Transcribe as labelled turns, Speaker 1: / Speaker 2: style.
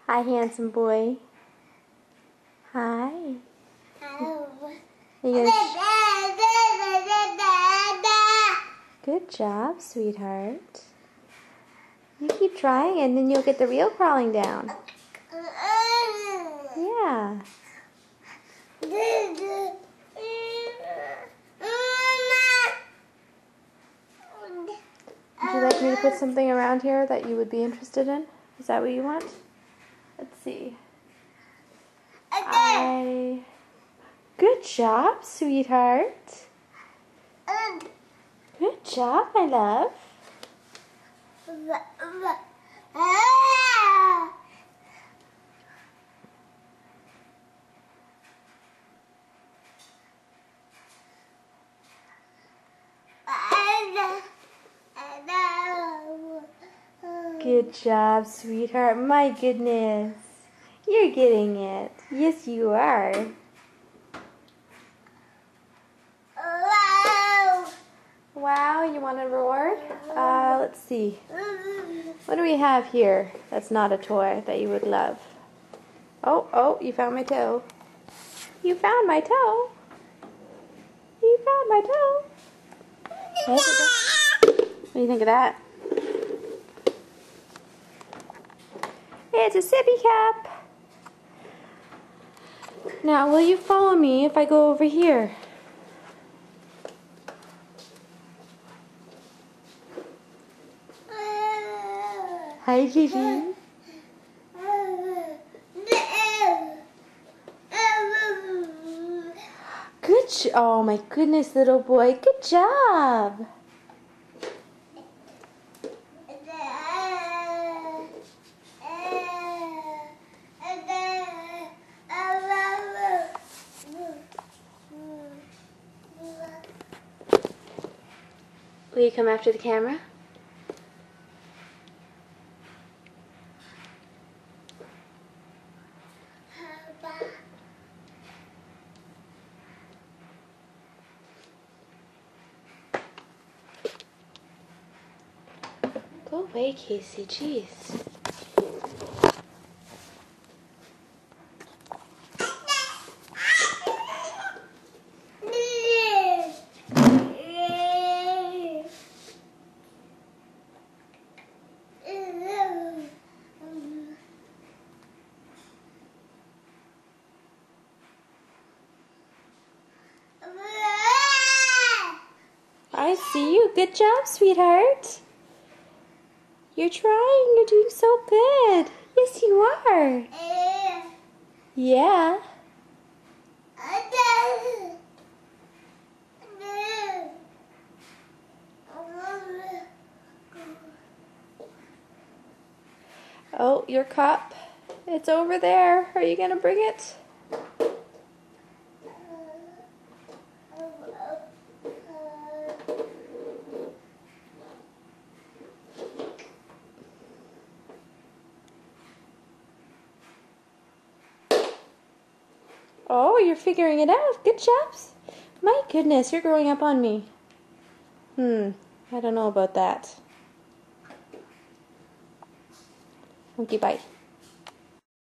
Speaker 1: Hi, handsome boy. Hi. Good job, sweetheart. You keep trying and then you'll get the real crawling down. Yeah. Would you like me to put something around here that you would be interested in? Is that what you want? Let's see. Good job, sweetheart. Good job, my love. Good job, sweetheart. My goodness. You're getting it. Yes, you are. Wow, you want a reward? Let's see. What do we have here that's not a toy that you would love? Oh, you found my toe. You found my toe. You found my toe. What do you think of that? It's a sippy cup. Now, will you follow me if I go over here? Hi, Gigi. Oh my goodness, little boy. Good job. Will you come after the camera? Go away, Casey. Jeez. I see you. Good job, sweetheart. You're trying. You're doing so good. Yes, you are. Yeah. Oh, your cup. It's over there. Are you going to bring it? Oh, you're figuring it out. Good jobs. My goodness, you're growing up on me. I don't know about that. Monkey bite.